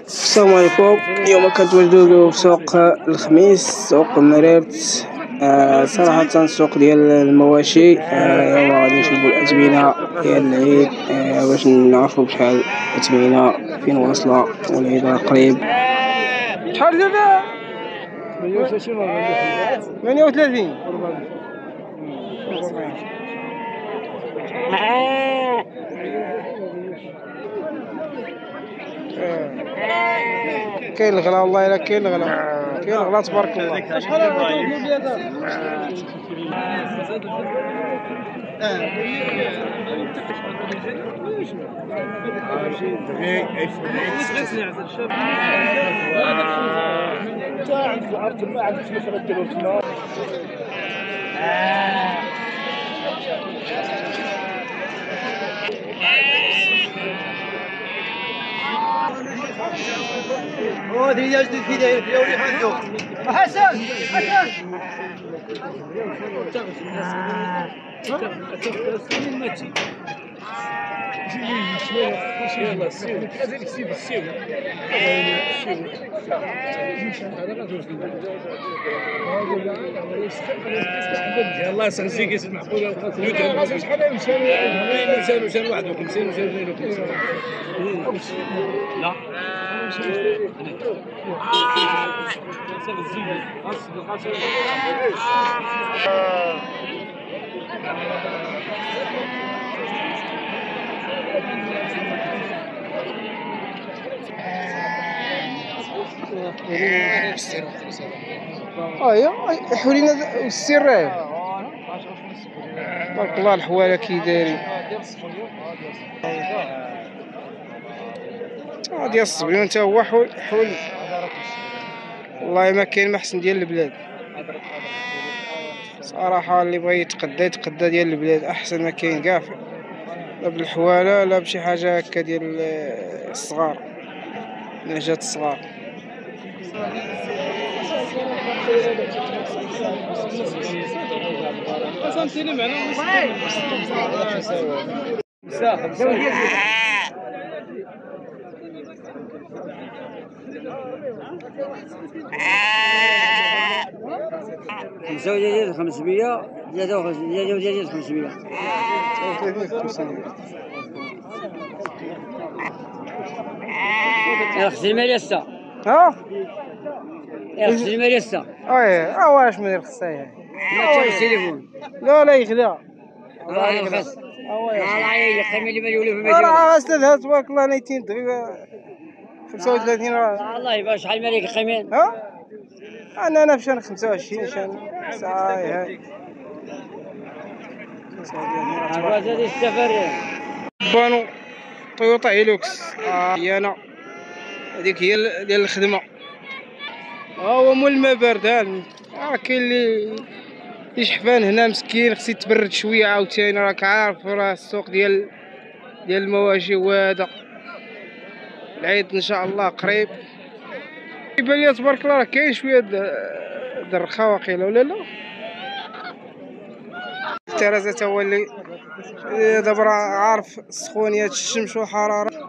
السلام عليكم. اليوم كنتواجدو في سوق الخميس، سوق مريرت. صراحة السوق ديال المواشي. غادي نشوفو الأثمنة ديال العيد، باش نعرفو بشحال الأثمنة، فين واصلة، والعيد راه قريب. شحال دابا؟ 38. كاين الغلا والله الا كاين الغلا، كاين الغلا تبارك الله. شحال غتوكلوا ليا دابا؟ حسن يلا سنسيك يا سيدي محمود. شحال يمشي؟ 51 لا حولينا السراج تبارك الله. الحواله كي دايرين ديال الصبيون تا هو حول والله ما كاين ما احسن ديال البلاد صراحه. اللي بغى يتقدى ديال البلاد احسن ما كاين كاع، لا بالحواله لا بشي حاجه هكا ديال الصغار، نهجات الصغار. خمسة ودجاج 500 زيادة ودجاج 500. خصني المال هسه. ها؟ خصني المال هسه. واش من الخصايه؟ ما تشوف التليفون. لا يخدع. الله يرخص. الله يخلي لي مليون في المليون. راه استاذ تبارك الله نيتين دغيا 35. الله يبارك. شحال مالك قيمين؟ ها؟ انا في شهر 25 صاي هاي. هذا السفر بانو تويوتا هيلوكس. هي انا هذيك هي ديال الخدمه. هو مول الماء بارد. كاين اللي يشحفان هنا مسكين، خصو يتبرد شويه عاوتاني. راك عارف راه السوق ديال المواشي وهذا. العيد ان شاء الله قريب. يبان لي تبارك الله راه كاين شويه د الرخاء واقيلا ولا لا. الترازه تا هو اللي دابا راه عارف السخونيه الشمس والحراره.